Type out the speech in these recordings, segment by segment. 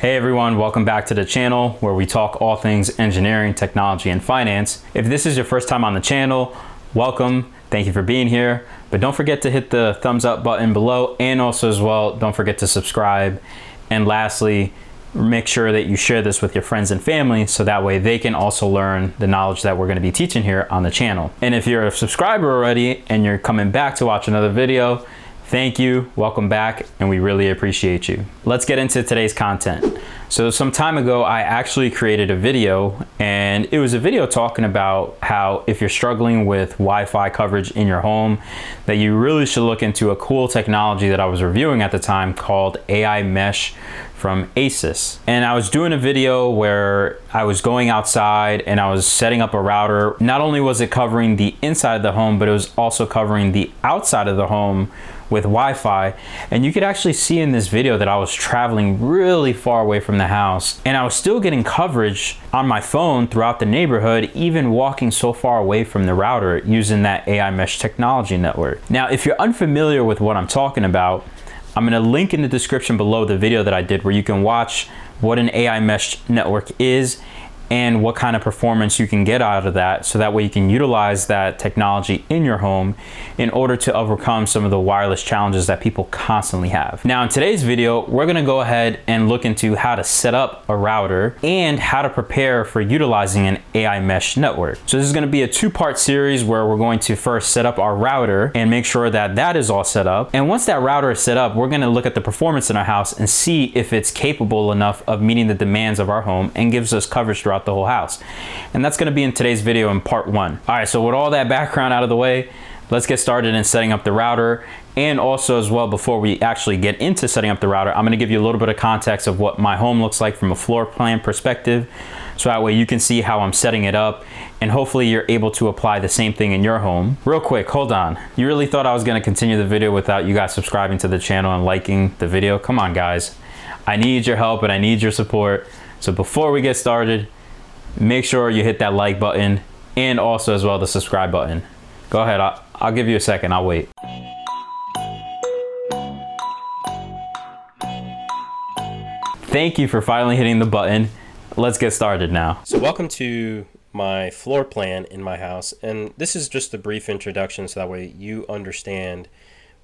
Hey everyone, welcome back to the channel where we talk all things engineering, technology, and finance. If this is your first time on the channel, welcome. Thank you for being here. But don't forget to hit the thumbs up button below, and also as well, don't forget to subscribe. And lastly, make sure that you share this with your friends and family so that way they can also learn the knowledge that we're going to be teaching here on the channel. And if you're a subscriber already and you're coming back to watch another video, thank you, welcome back, and we really appreciate you. Let's get into today's content. So some time ago, I actually created a video, and it was a video talking about how if you're struggling with Wi-Fi coverage in your home, that you really should look into a cool technology that I was reviewing at the time called AI Mesh from Asus. And I was doing a video where I was going outside and I was setting up a router. Not only was it covering the inside of the home, but it was also covering the outside of the home with Wi-Fi. And you could actually see in this video that I was traveling really far away from the house, and I was still getting coverage on my phone throughout the neighborhood, even walking so far away from the router using that AI Mesh technology network. Now, if you're unfamiliar with what I'm talking about, I'm gonna link in the description below the video that I did where you can watch what an AI Mesh network is and what kind of performance you can get out of that, so that way you can utilize that technology in your home in order to overcome some of the wireless challenges that people constantly have. Now in today's video, we're gonna go ahead and look into how to set up a router and how to prepare for utilizing an AI Mesh network. So this is gonna be a two-part series where we're going to first set up our router and make sure that that is all set up. And once that router is set up, we're gonna look at the performance in our house and see if it's capable enough of meeting the demands of our home and gives us coverage throughout the whole house. And that's going to be in today's video in part one. All right, so with all that background out of the way, let's get started in setting up the router. And also as well, before we actually get into setting up the router, I'm going to give you a little bit of context of what my home looks like from a floor plan perspective, so that way you can see how I'm setting it up, and hopefully you're able to apply the same thing in your home. Real quick, hold on. You really thought I was going to continue the video without you guys subscribing to the channel and liking the video? Come on guys, I need your help and I need your support. So before we get started, make sure you hit that like button and also as well the subscribe button. Go ahead, I'll give you a second, I'll wait. Thank you for finally hitting the button. Let's get started now. So welcome to my floor plan in my house, and this is just a brief introduction so that way you understand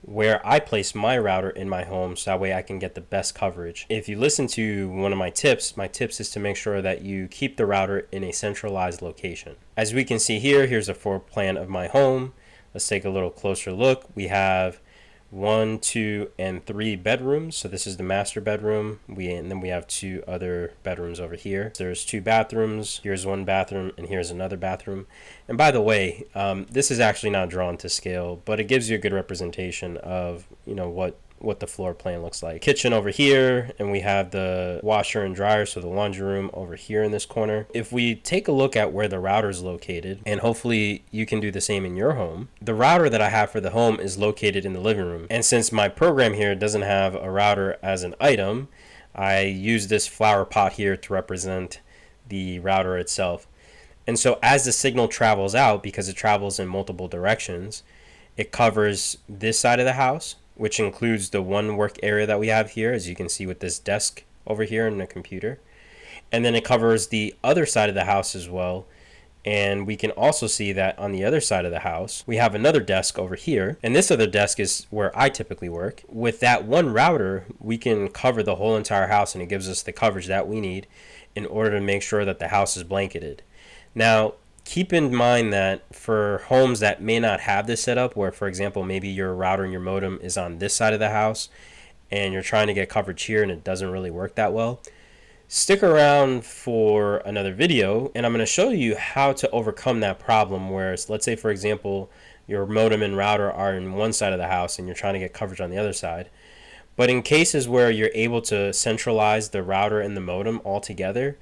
where I place my router in my home, so that way I can get the best coverage. If you listen to one of my tips is to make sure that you keep the router in a centralized location. As we can see here, here's a floor plan of my home. Let's take a little closer look. We have 1, 2, and 3 bedrooms. So this is the master bedroom. And then we have 2 other bedrooms over here. There's 2 bathrooms. Here's 1 bathroom, and here's another bathroom. And by the way, this is actually not drawn to scale, but it gives you a good representation of, you know, what the floor plan looks like. Kitchen over here, and we have the washer and dryer, so the laundry room over here in this corner. If we take a look at where the router is located, and hopefully you can do the same in your home, the router that I have for the home is located in the living room. And since my program here doesn't have a router as an item, I use this flower pot here to represent the router itself. And so as the signal travels out, because it travels in multiple directions, it covers this side of the house, which includes the one work area that we have here, as you can see with this desk over here and the computer. And then it covers the other side of the house as well. And we can also see that on the other side of the house, we have another desk over here. And this other desk is where I typically work. With that one router, we can cover the whole entire house, and it gives us the coverage that we need in order to make sure that the house is blanketed. Now, keep in mind that for homes that may not have this setup, where for example maybe your router and your modem is on this side of the house and you're trying to get coverage here and it doesn't really work that well, stick around for another video and I'm going to show you how to overcome that problem. Where let's say for example your modem and router are in one side of the house and you're trying to get coverage on the other side, but in cases where you're able to centralize the router and the modem all together,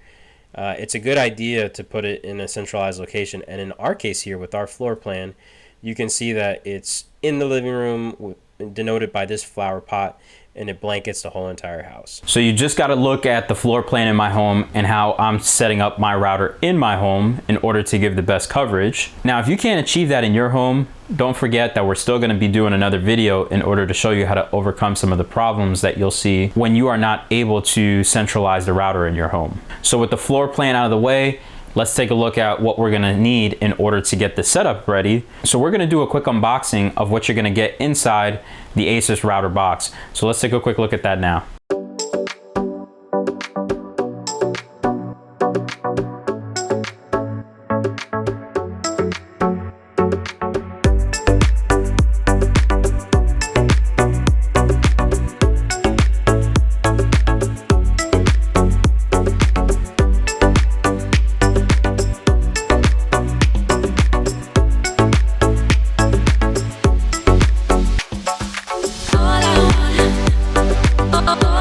it's a good idea to put it in a centralized location. And in our case here with our floor plan, you can see that it's in the living room, denoted by this flower pot, and it blankets the whole entire house. So you just got to look at the floor plan in my home and how I'm setting up my router in my home in order to give the best coverage. Now, if you can't achieve that in your home, don't forget that we're still going to be doing another video in order to show you how to overcome some of the problems that you'll see when you are not able to centralize the router in your home. So with the floor plan out of the way, let's take a look at what we're gonna need in order to get the setup ready. So we're gonna do a quick unboxing of what you're gonna get inside the Asus router box. So let's take a quick look at that now.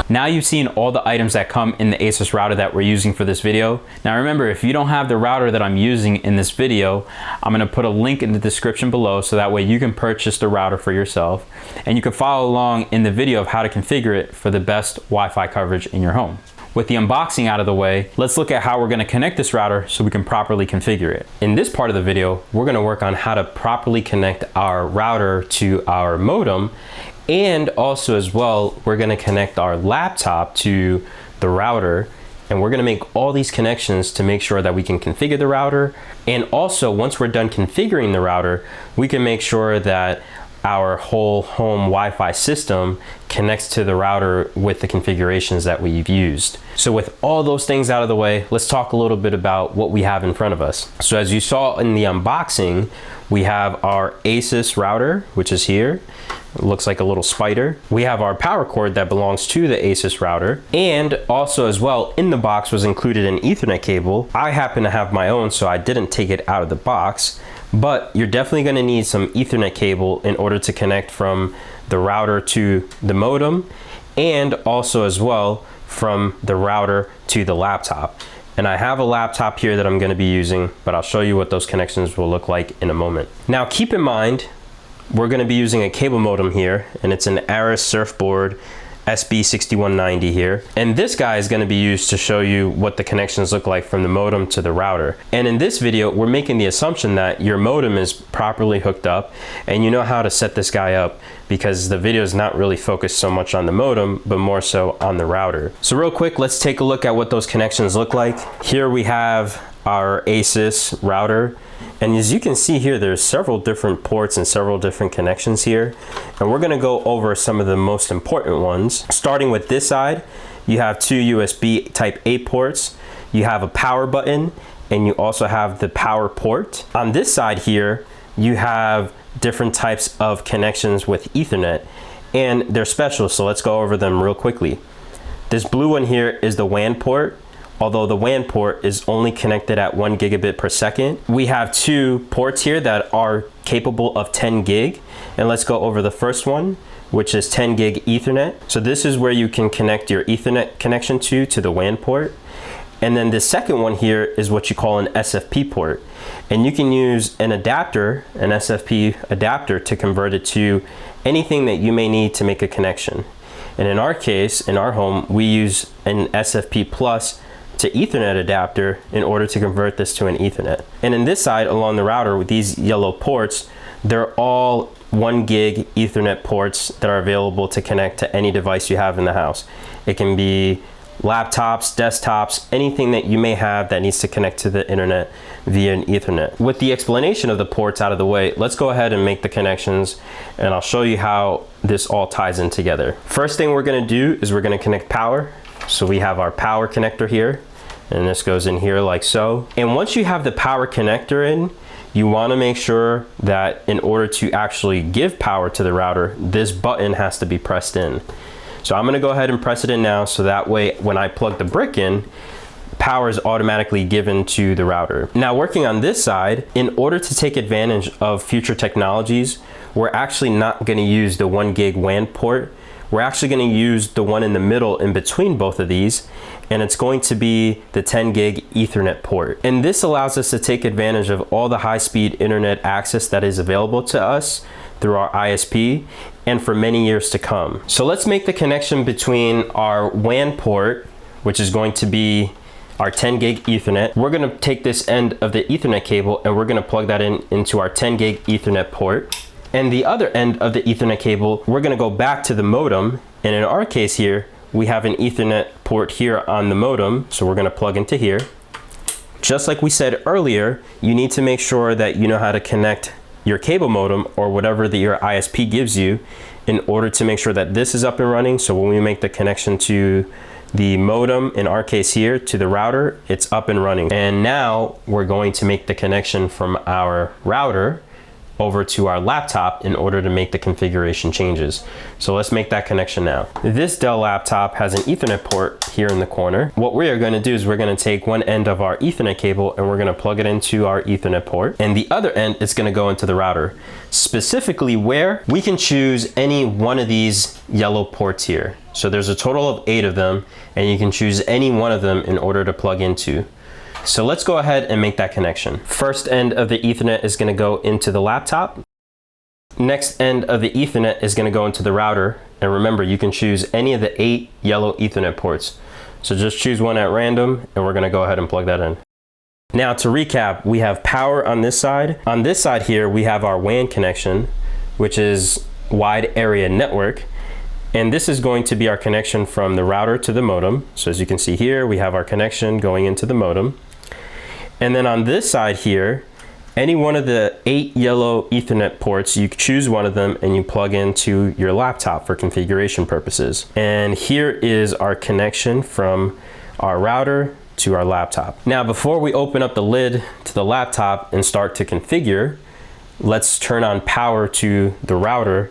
Now you've seen all the items that come in the Asus router that we're using for this video. Now remember, if you don't have the router that I'm using in this video, I'm gonna put a link in the description below so that way you can purchase the router for yourself and you can follow along in the video of how to configure it for the best Wi-Fi coverage in your home. With the unboxing out of the way, let's look at how we're gonna connect this router so we can properly configure it. In this part of the video, we're gonna work on how to properly connect our router to our modem, and also as well, we're gonna connect our laptop to the router, and we're gonna make all these connections to make sure that we can configure the router. And also, once we're done configuring the router, we can make sure that our whole home Wi-Fi system connects to the router with the configurations that we've used. So with all those things out of the way, let's talk a little bit about what we have in front of us. So as you saw in the unboxing, we have our Asus router, which is here. It looks like a little spider. We have our power cord that belongs to the Asus router. And also as well, in the box was included an Ethernet cable. I happen to have my own, so I didn't take it out of the box. But you're definitely gonna need some Ethernet cable in order to connect from the router to the modem, and also as well from the router to the laptop. And I have a laptop here that I'm gonna be using, but I'll show you what those connections will look like in a moment. Now keep in mind, we're gonna be using a cable modem here, and it's an Asus Surfboard SB6190 here. And this guy is gonna be used to show you what the connections look like from the modem to the router. And in this video, we're making the assumption that your modem is properly hooked up and you know how to set this guy up, because the video is not really focused so much on the modem, but more so on the router. So real quick, let's take a look at what those connections look like. Here we have our Asus router. And as you can see here, there's several different ports and several different connections here. And we're gonna go over some of the most important ones. Starting with this side, you have two USB type A ports, you have a power button, and you also have the power port. On this side here, you have different types of connections with Ethernet, and they're special, so let's go over them real quickly. This blue one here is the WAN port. Although the WAN port is only connected at 1 gigabit per second. We have two ports here that are capable of 10 gig. And let's go over the first one, which is 10 gig Ethernet. So this is where you can connect your Ethernet connection to the WAN port. And then the second one here is what you call an SFP port. And you can use an adapter, an SFP adapter, to convert it to anything that you may need to make a connection. And in our case, in our home, we use an SFP Plus to Ethernet adapter in order to convert this to an Ethernet. And in this side along the router with these yellow ports, they're all 1 gig Ethernet ports that are available to connect to any device you have in the house. It can be laptops, desktops, anything that you may have that needs to connect to the internet via an Ethernet. With the explanation of the ports out of the way, let's go ahead and make the connections, and I'll show you how this all ties in together. First thing we're gonna do is we're gonna connect power. So we have our power connector here, and this goes in here like so. And once you have the power connector in, you wanna make sure that in order to actually give power to the router, this button has to be pressed in. So I'm gonna go ahead and press it in now, so that way when I plug the brick in, power is automatically given to the router. Now working on this side, in order to take advantage of future technologies, we're actually not gonna use the 1 gig WAN port. We're actually gonna use the one in the middle in between both of these, and it's going to be the 10 gig Ethernet port. And this allows us to take advantage of all the high-speed internet access that is available to us through our ISP and for many years to come. So let's make the connection between our WAN port, which is going to be our 10 gig Ethernet. We're gonna take this end of the Ethernet cable and we're gonna plug that into our 10 gig Ethernet port. And the other end of the Ethernet cable, we're gonna go back to the modem. And in our case here, we have an Ethernet port here on the modem. So we're gonna plug into here. Just like we said earlier, you need to make sure that you know how to connect your cable modem or whatever your ISP gives you in order to make sure that this is up and running. So when we make the connection to the modem, in our case here, to the router, it's up and running. And now we're going to make the connection from our router over to our laptop in order to make the configuration changes. So let's make that connection now. This Dell laptop has an Ethernet port here in the corner. What we are going to do is we're going to take one end of our Ethernet cable and we're going to plug it into our Ethernet port, and the other end is going to go into the router. Specifically where we can choose any one of these yellow ports here. So there's a total of 8 of them, and you can choose any one of them in order to plug into. So let's go ahead and make that connection. First end of the Ethernet is going to go into the laptop. Next end of the Ethernet is going to go into the router. And remember, you can choose any of the 8 yellow Ethernet ports. So just choose one at random, and we're going to go ahead and plug that in. Now to recap, we have power on this side. On this side here, we have our WAN connection, which is wide area network. And this is going to be our connection from the router to the modem. So as you can see here, we have our connection going into the modem. And then on this side here, any one of the 8 yellow Ethernet ports, you choose one of them and you plug into your laptop for configuration purposes. And here is our connection from our router to our laptop. Now, before we open up the lid to the laptop and start to configure, let's turn on power to the router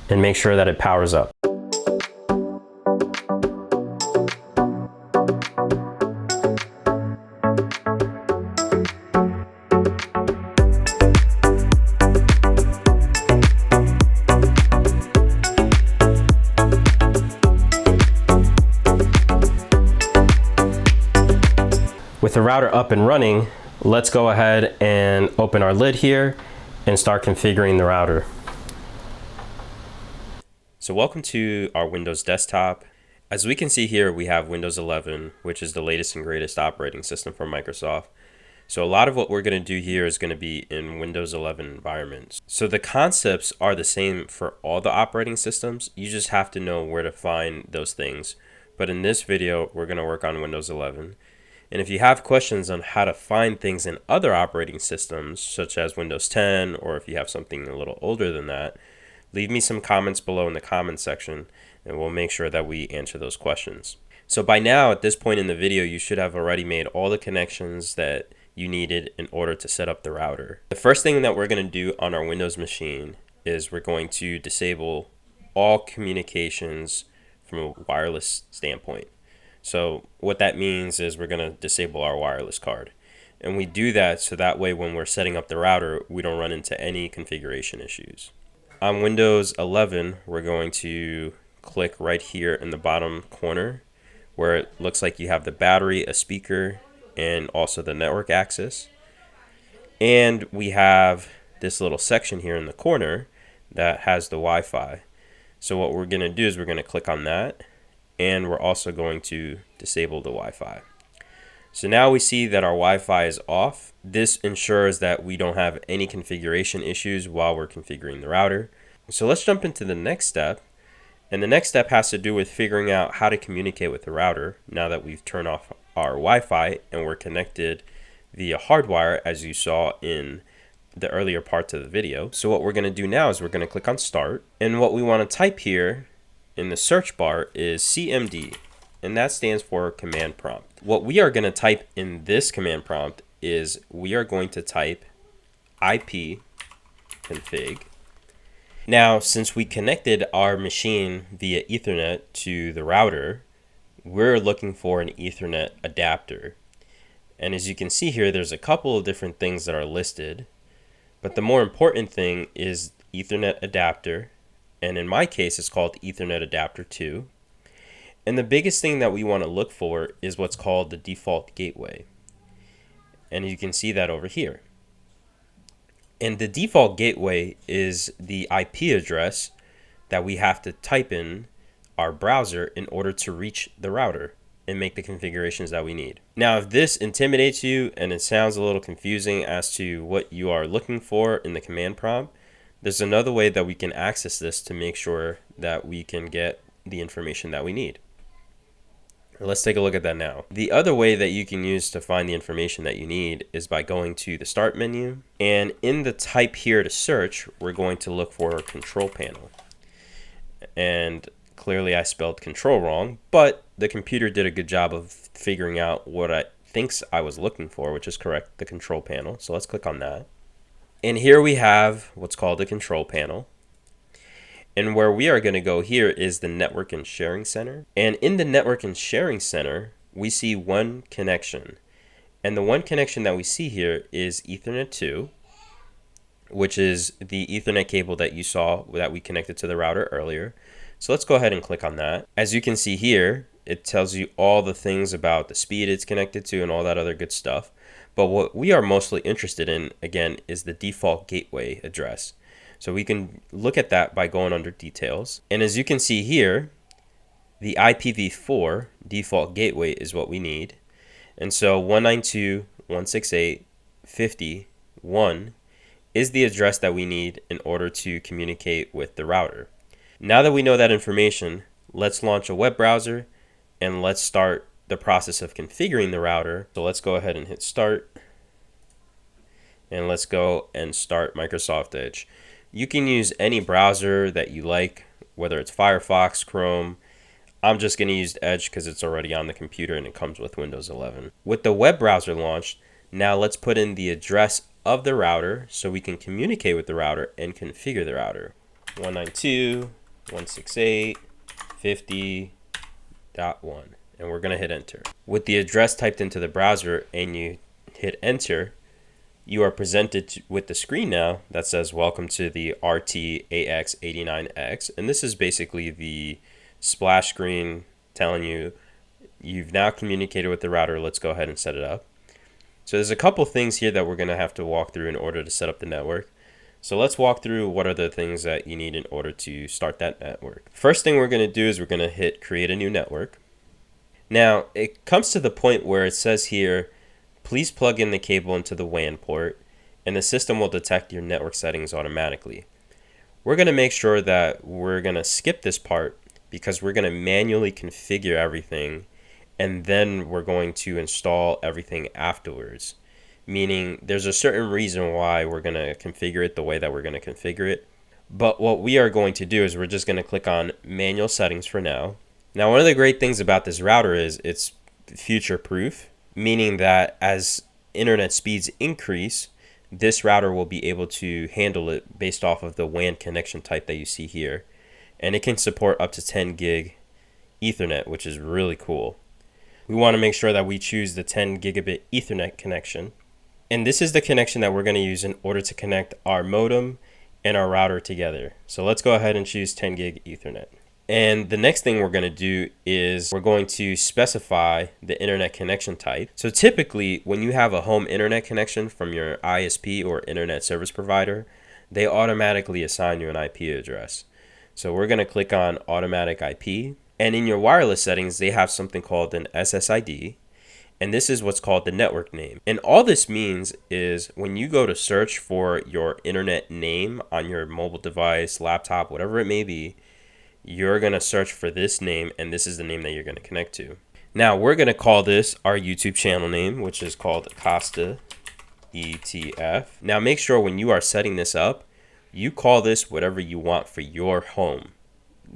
and make sure that it powers up. With the router up and running, let's go ahead and open our lid here and start configuring the router. So welcome to our Windows desktop. As we can see here, we have Windows 11, which is the latest and greatest operating system from Microsoft. So a lot of what we're going to do here is going to be in Windows 11 environments. So the concepts are the same for all the operating systems. You just have to know where to find those things. But in this video, we're going to work on Windows 11. And if you have questions on how to find things in other operating systems, such as Windows 10, or if you have something a little older than that, leave me some comments below in the comments section, and we'll make sure that we answer those questions. So by now, at this point in the video, you should have already made all the connections that you needed in order to set up the router. The first thing that we're going to do on our Windows machine is we're going to disable all communications from a wireless standpoint. So what that means is we're going to disable our wireless card. And we do that so that way when we're setting up the router, we don't run into any configuration issues. On Windows 11, we're going to click right here in the bottom corner where it looks like you have the battery, a speaker, and also the network access. And we have this little section here in the corner that has the Wi-Fi. So what we're going to do is we're going to click on that. And we're also going to disable the Wi-Fi. So now we see that our Wi-Fi is off. This ensures that we don't have any configuration issues while we're configuring the router. So let's jump into the next step. And the next step has to do with figuring out how to communicate with the router now that we've turned off our Wi-Fi and we're connected via hardwire, as you saw in the earlier parts of the video. So what we're going to do now is we're going to click on Start. And what we want to type here in the search bar is CMD, and that stands for command prompt. What we are going to type in this command prompt is we are going to type IP config. Now, since we connected our machine via Ethernet to the router, we're looking for an Ethernet adapter. And as you can see here, there's a couple of different things that are listed, but the more important thing is Ethernet adapter. And in my case, it's called Ethernet Adapter 2. And the biggest thing that we want to look for is what's called the default gateway. And you can see that over here. And the default gateway is the IP address that we have to type in our browser in order to reach the router and make the configurations that we need. Now, if this intimidates you and it sounds a little confusing as to what you are looking for in the command prompt, there's another way that we can access this to make sure that we can get the information that we need. Let's take a look at that now. The other way that you can use to find the information that you need is by going to the Start menu. And in the type here to search, we're going to look for a control panel. And clearly I spelled control wrong, but the computer did a good job of figuring out what I thinks I was looking for, which is correct, the control panel. So let's click on that. And here we have what's called the control panel. And where we are going to go here is the Network and Sharing Center. And in the Network and Sharing Center, we see one connection. And the one connection that we see here is Ethernet 2, which is the Ethernet cable that you saw that we connected to the router earlier. So let's go ahead and click on that. As you can see here, it tells you all the things about the speed it's connected to and all that other good stuff. But what we are mostly interested in, again, is the default gateway address. So we can look at that by going under details. And as you can see here, the IPv4 default gateway is what we need. And so 192.168.50.1 is the address that we need in order to communicate with the router. Now that we know that information, let's launch a web browser and let's start the process of configuring the router. So let's go ahead and hit start. And let's go and start Microsoft Edge. You can use any browser that you like, whether it's Firefox, Chrome. I'm just going to use Edge because it's already on the computer and it comes with Windows 11. With the web browser launched, now let's put in the address of the router so we can communicate with the router and configure the router. 192.168.50.1, and we're going to hit enter. With the address typed into the browser and you hit enter, you are presented with the screen now that says welcome to the RTAX89X, and this is basically the splash screen telling you you've now communicated with the router. Let's go ahead and set it up. So there's a couple things here that we're going to have to walk through in order to set up the network. So let's walk through what are the things that you need in order to start that network. First thing we're going to do is we're going to hit create a new network. Now it comes to the point where it says here, please plug in the cable into the WAN port and the system will detect your network settings automatically. We're going to make sure that we're going to skip this part because we're going to manually configure everything and then we're going to install everything afterwards. Meaning there's a certain reason why we're going to configure it the way that we're going to configure it. But what we are going to do is we're just going to click on manual settings for now. Now, one of the great things about this router is it's future proof. Meaning that as internet speeds increase, this router will be able to handle it based off of the WAN connection type that you see here. And it can support up to 10 gig Ethernet, which is really cool. We want to make sure that we choose the 10 gigabit Ethernet connection. And this is the connection that we're going to use in order to connect our modem and our router together. So let's go ahead and choose 10 gig Ethernet. And the next thing we're going to do is we're going to specify the internet connection type. So typically when you have a home internet connection from your ISP or internet service provider, they automatically assign you an IP address. So we're going to click on automatic IP. And in your wireless settings, they have something called an SSID. And this is what's called the network name. And all this means is when you go to search for your internet name on your mobile device, laptop, whatever it may be, you're going to search for this name, and this is the name that you're going to connect to. Now, we're going to call this our YouTube channel name, which is called Acosta E.T.F. Now, make sure when you are setting this up, you call this whatever you want for your home.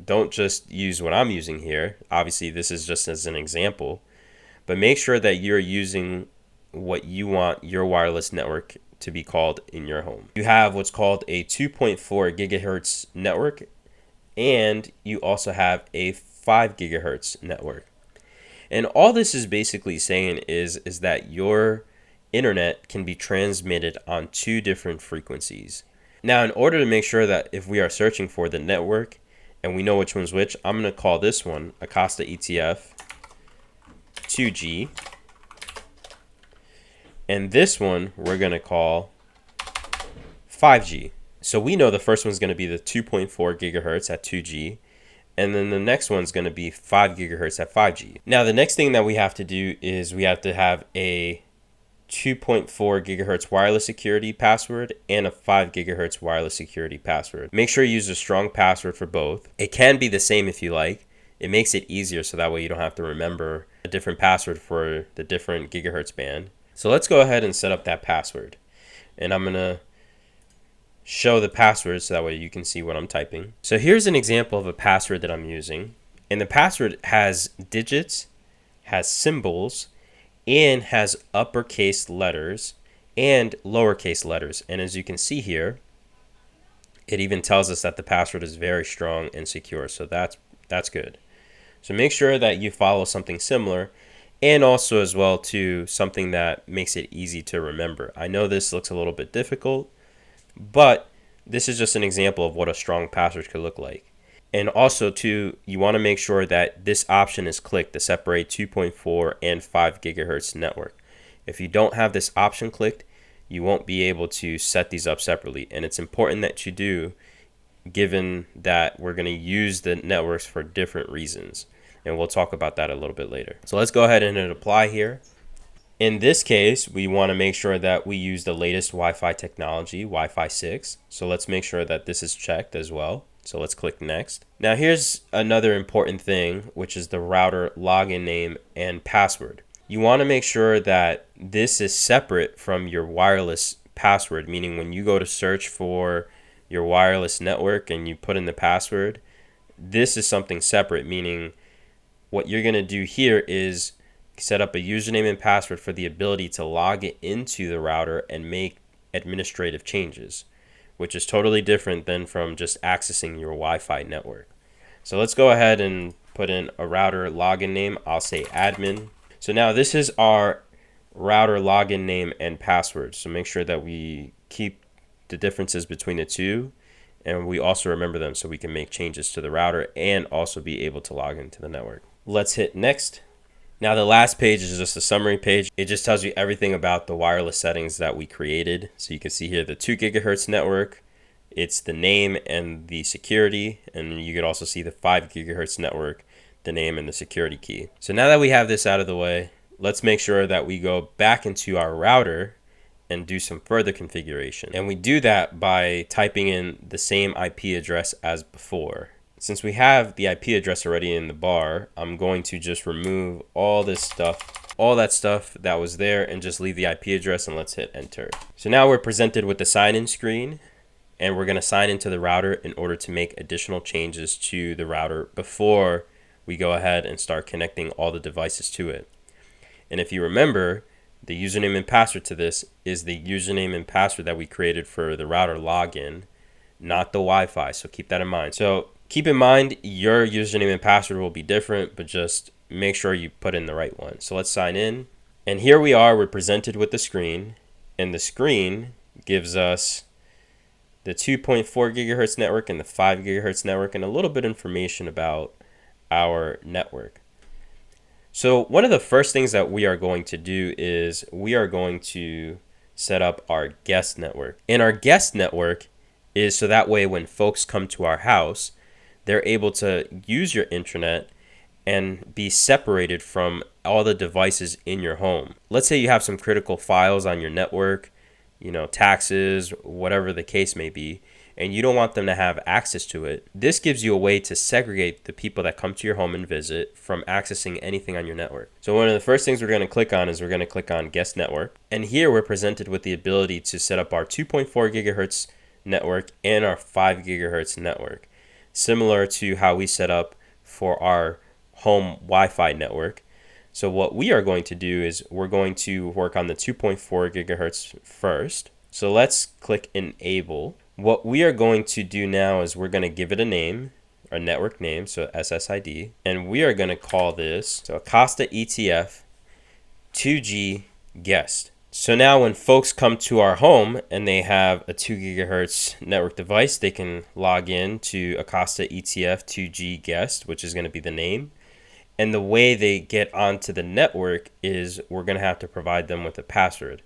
Don't just use what I'm using here. Obviously, this is just as an example. But make sure that you're using what you want your wireless network to be called in your home. You have what's called a 2.4 gigahertz network, and you also have a 5 gigahertz network. And all this is basically saying is that your internet can be transmitted on 2 different frequencies. Now, in order to make sure that if we are searching for the network and we know which one's which, I'm going to call this one Acosta E.T.F 2G. And this one we're going to call 5G. So we know the first one's going to be the 2.4 gigahertz at 2G, and then the next one's going to be 5 gigahertz at 5G. Now the next thing that we have to do is we have to have a 2.4 gigahertz wireless security password and a 5 gigahertz wireless security password. Make sure you use a strong password for both. It can be the same if you like. It makes it easier so that way you don't have to remember a different password for the different gigahertz band. So let's go ahead and set up that password. And I'm going to show the password so that way you can see what I'm typing. So here's an example of a password that I'm using. And the password has digits, has symbols, and has uppercase letters and lowercase letters. And as you can see here, it even tells us that the password is very strong and secure. So that's good. So make sure that you follow something similar, and also as well to something that makes it easy to remember. I know this looks a little bit difficult, but this is just an example of what a strong password could look like. And also too, you want to make sure that this option is clicked to separate 2.4 and 5 gigahertz network. If you don't have this option clicked, you won't be able to set these up separately. And it's important that you do, given that we're going to use the networks for different reasons. And we'll talk about that a little bit later. So let's go ahead and hit apply here. In this case, we want to make sure that we use the latest Wi-Fi technology, Wi-Fi 6. So let's make sure that this is checked as well. So let's click next. Now here's another important thing, which is the router login name and password. You want to make sure that this is separate from your wireless password, meaning when you go to search for your wireless network and you put in the password, this is something separate, meaning what you're going to do here is set up a username and password for the ability to log it into the router and make administrative changes, which is totally different than from just accessing your Wi-Fi network. So let's go ahead and put in a router login name. I'll say admin. So now this is our router login name and password. So make sure that we keep the differences between the two, and we also remember them so we can make changes to the router and also be able to log into the network. Let's hit next. Now the last page is just a summary page. It just tells you everything about the wireless settings that we created. So you can see here the 2 gigahertz network. It's the name and the security. And you could also see the 5 gigahertz network, the name and the security key. So now that we have this out of the way, let's make sure that we go back into our router and do some further configuration. And we do that by typing in the same IP address as before. Since we have the IP address already in the bar, I'm going to just remove all this stuff, all that stuff that was there, and just leave the IP address, and let's hit enter. So now we're presented with the sign-in screen, and we're going to sign into the router in order to make additional changes to the router before we go ahead and start connecting all the devices to it. And if you remember, the username and password to this is the username and password that we created for the router login, not the Wi-Fi. So keep that in mind. So keep in mind your username and password will be different, but just make sure you put in the right one. So let's sign in. And here we are, we're presented with the screen, and the screen gives us the 2.4 gigahertz network and the 5 gigahertz network and a little bit of information about our network. So one of the first things that we are going to do is we are going to set up our guest network. And our guest network is so that way when folks come to our house, they're able to use your intranet and be separated from all the devices in your home. Let's say you have some critical files on your network, taxes, whatever the case may be, and you don't want them to have access to it. This gives you a way to segregate the people that come to your home and visit from accessing anything on your network. So one of the first things we're going to click on is we're going to click on guest network. And here we're presented with the ability to set up our 2.4 gigahertz network and our 5 gigahertz network, similar to how we set up for our home Wi-Fi network. So what we are going to do is we're going to work on the 2.4 gigahertz first. So let's click enable. What we are going to do now is we're going to give it a name, a network name, so SSID, and we are going to call this Acosta E.T.F 2G guest. So now when folks come to our home and they have a 2 gigahertz network device, they can log in to Acosta E.T.F 2G guest, which is going to be the name. And the way they get onto the network is we're going to have to provide them with a password.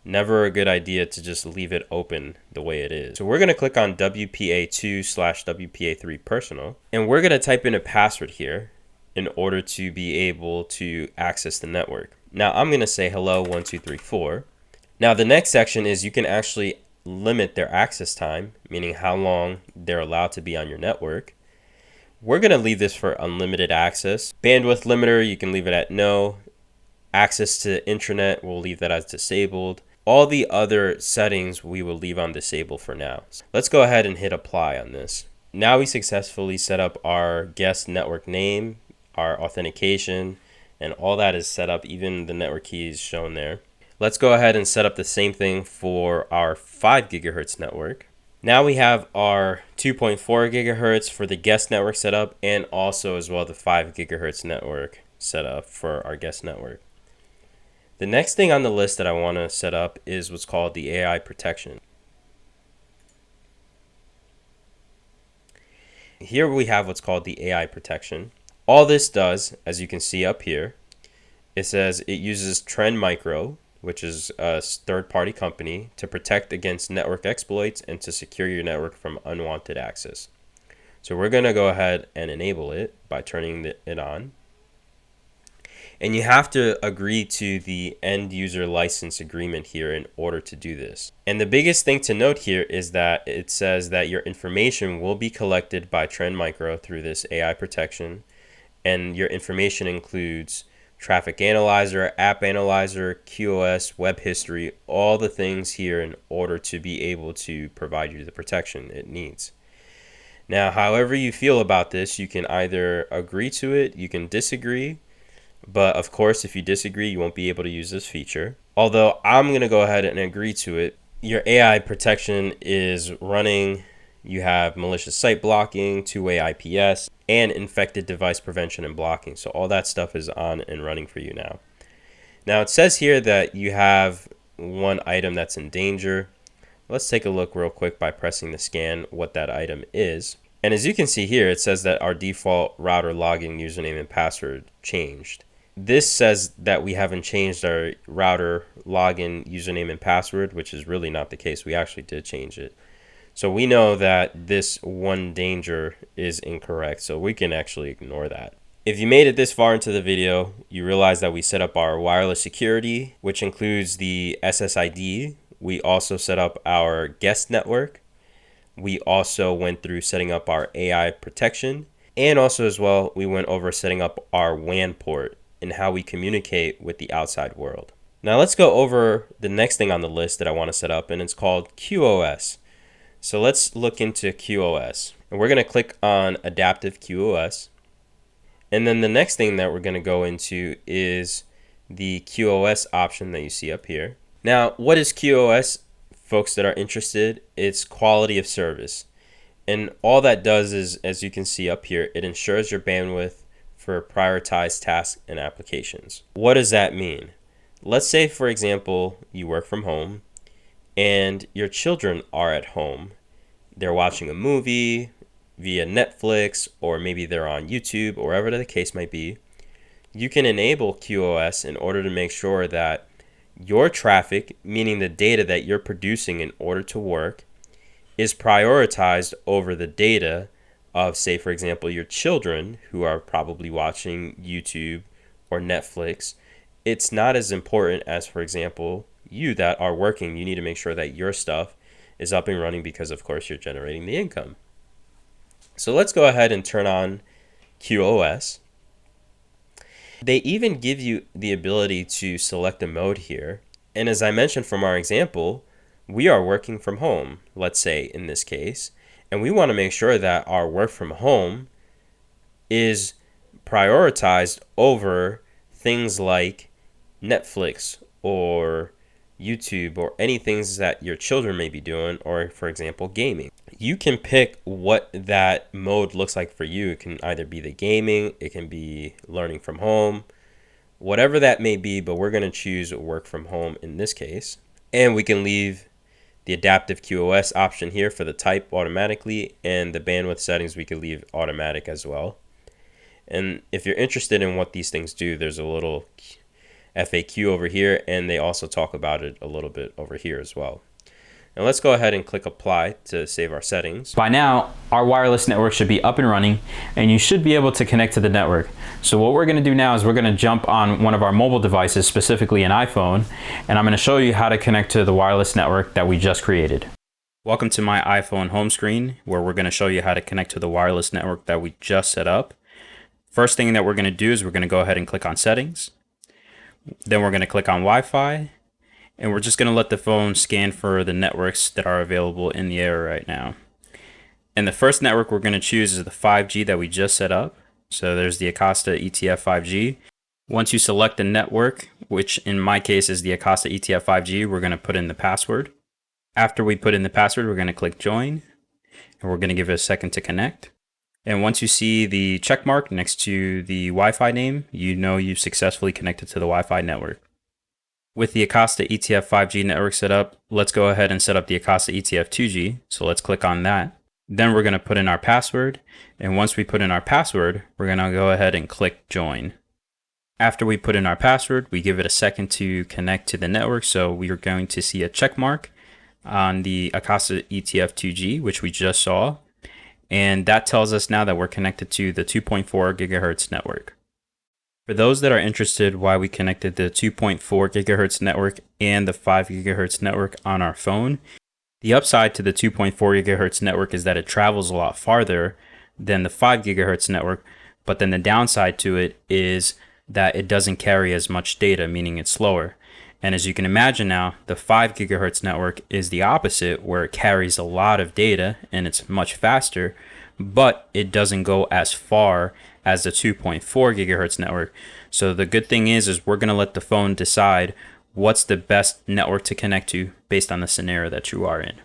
Never a good idea to just leave it open the way it is. So we're going to click on WPA2/WPA3 personal, and we're going to type in a password here in order to be able to access the network. Now I'm going to say hello 1234. Now the next section is you can actually limit their access time, meaning how long they're allowed to be on your network. We're going to leave this for unlimited access. Bandwidth limiter, you can leave it at no. Access to intranet, we'll leave that as disabled. All the other settings we will leave on disable for now. So let's go ahead and hit apply on this. Now we successfully set up our guest network name, our authentication, and all that is set up, even the network key is shown there. Let's go ahead and set up the same thing for our 5 gigahertz network. Now we have our 2.4 gigahertz for the guest network set up, and also as well the 5 gigahertz network set up for our guest network. The next thing on the list that I want to set up is what's called the AI protection. Here we have what's called the AI protection. All this does, as you can see up here, it says it uses Trend Micro, which is a third-party company, to protect against network exploits and to secure your network from unwanted access. So we're going to go ahead and enable it by turning it on. And you have to agree to the end user license agreement here in order to do this. And the biggest thing to note here is that it says that your information will be collected by Trend Micro through this AI protection. And your information includes traffic analyzer, app analyzer, QoS, web history, all the things here in order to be able to provide you the protection it needs. Now, however you feel about this, you can either agree to it, you can disagree, but of course, if you disagree, you won't be able to use this feature. Although I'm going to go ahead and agree to it. Your AI protection is running. You have malicious site blocking, two-way IPS, and infected device prevention and blocking. So all that stuff is on and running for you now. Now it says here that you have one item that's in danger. Let's take a look real quick by pressing the scan what that item is. And as you can see here, it says that our default router login username and password changed. This says that we haven't changed our router login username and password, which is really not the case. We actually did change it. So we know that this one danger is incorrect, so we can actually ignore that. If you made it this far into the video, you realize that we set up our wireless security, which includes the SSID. We also set up our guest network. We also went through setting up our AI protection. And also as well, we went over setting up our WAN port and how we communicate with the outside world. Now let's go over the next thing on the list that I want to set up, and it's called QoS. So let's look into QoS, and we're going to click on Adaptive QoS. And then the next thing that we're going to go into is the QoS option that you see up here. Now, what is QoS, folks that are interested? It's quality of service. And all that does is, as you can see up here, it ensures your bandwidth for prioritized tasks and applications. What does that mean? Let's say, for example, you work from home and your children are at home. They're watching a movie via Netflix, or maybe they're on YouTube, or wherever the case might be. You can enable QoS in order to make sure that your traffic, meaning the data that you're producing in order to work, is prioritized over the data of, say, for example, your children who are probably watching YouTube or Netflix. It's not as important as, for example, you that are working. You need to make sure that your stuff is up and running because, of course, you're generating the income. So let's go ahead and turn on QoS. They even give you the ability to select a mode here. And as I mentioned from our example, we are working from home, let's say in this case, and we want to make sure that our work from home is prioritized over things like Netflix or YouTube or any things that your children may be doing, or for example, gaming. You can pick what that mode looks like for you. It can either be the gaming, it can be learning from home, whatever that may be, but we're going to choose work from home in this case. And we can leave the adaptive QoS option here for the type automatically, and the bandwidth settings we can leave automatic as well. And if you're interested in what these things do, there's a little FAQ over here, and they also talk about it a little bit over here as well. Now let's go ahead and click apply to save our settings. By now, our wireless network should be up and running, and you should be able to connect to the network. So what we're going to do now is we're going to jump on one of our mobile devices, specifically an iPhone, and I'm going to show you how to connect to the wireless network that we just created. Welcome to my iPhone home screen, where we're going to show you how to connect to the wireless network that we just set up. First thing that we're going to do is we're going to go ahead and click on settings. Then we're going to click on Wi-Fi. And we're just going to let the phone scan for the networks that are available in the area right now. And the first network we're going to choose is the 5G that we just set up. So there's the Acosta E.T.F 5G. Once you select the network, which in my case is the Acosta E.T.F 5G, we're going to put in the password. After we put in the password, we're going to click join. And we're going to give it a second to connect. And once you see the check mark next to the Wi-Fi name, you know you've successfully connected to the Wi-Fi network. With the Acosta E.T.F 5G network set up, let's go ahead and set up the Acosta E.T.F 2G. So let's click on that. Then we're going to put in our password. And once we put in our password, we're going to go ahead and click join. After we put in our password, we give it a second to connect to the network. So we are going to see a check mark on the Acosta E.T.F 2G, which we just saw. And that tells us now that we're connected to the 2.4 gigahertz network. For those that are interested why we connected the 2.4 gigahertz network and the 5 gigahertz network on our phone, the upside to the 2.4 gigahertz network is that it travels a lot farther than the 5 gigahertz network, but then the downside to it is that it doesn't carry as much data, meaning it's slower. And as you can imagine now, the 5 gigahertz network is the opposite, where it carries a lot of data and it's much faster, but it doesn't go as far as the 2.4 gigahertz network. So the good thing is we're going to let the phone decide what's the best network to connect to based on the scenario that you are in.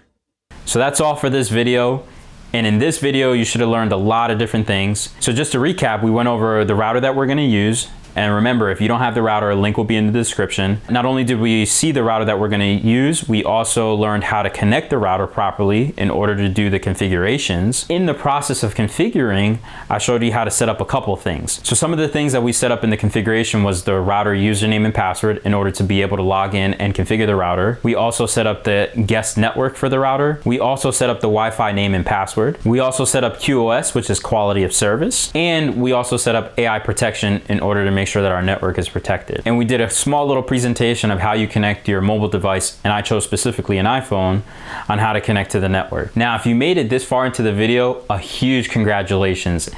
So that's all for this video. And in this video, you should have learned a lot of different things. So just to recap, we went over the router that we're going to use. And remember, if you don't have the router, a link will be in the description. Not only did we see the router that we're going to use, we also learned how to connect the router properly in order to do the configurations. In the process of configuring, I showed you how to set up a couple of things. So some of the things that we set up in the configuration was the router username and password in order to be able to log in and configure the router. We also set up the guest network for the router. We also set up the Wi-Fi name and password. We also set up QoS, which is quality of service. And we also set up AI protection in order to make sure that our network is protected. And we did a small little presentation of how you connect your mobile device, and I chose specifically an iPhone, on how to connect to the network. Now, if you made it this far into the video, a huge congratulations.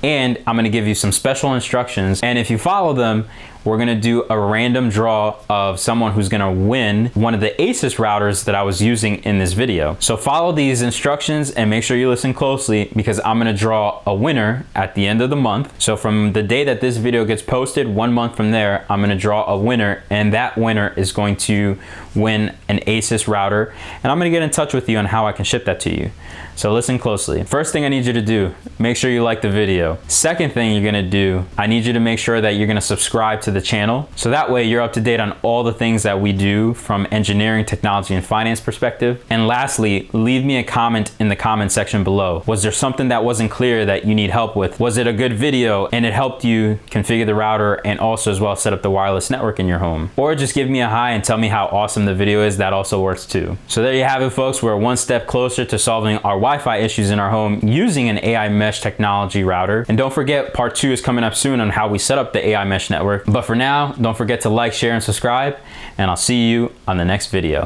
And I'm gonna give you some special instructions, and if you follow them, we're gonna do a random draw of someone who's gonna win one of the Asus routers that I was using in this video. So follow these instructions and make sure you listen closely, because I'm gonna draw a winner at the end of the month. So from the day that this video gets posted, 1 month from there, I'm gonna draw a winner, and that winner is going to win an Asus router, and I'm gonna get in touch with you on how I can ship that to you. So listen closely. First thing I need you to do, make sure you like the video. Second thing you're gonna do, I need you to make sure that you're gonna subscribe to the channel. So that way you're up to date on all the things that we do from engineering, technology, and finance perspective. And lastly, leave me a comment in the comment section below. Was there something that wasn't clear that you need help with? Was it a good video and it helped you configure the router and also as well set up the wireless network in your home? Or just give me a hi and tell me how awesome the video is. That also works too. So there you have it, folks. We're one step closer to solving our Wi-Fi issues in our home using an AI mesh technology router. And don't forget, part 2 is coming up soon on how we set up the AI mesh network. But for now, don't forget to like, share, and subscribe, and I'll see you on the next video.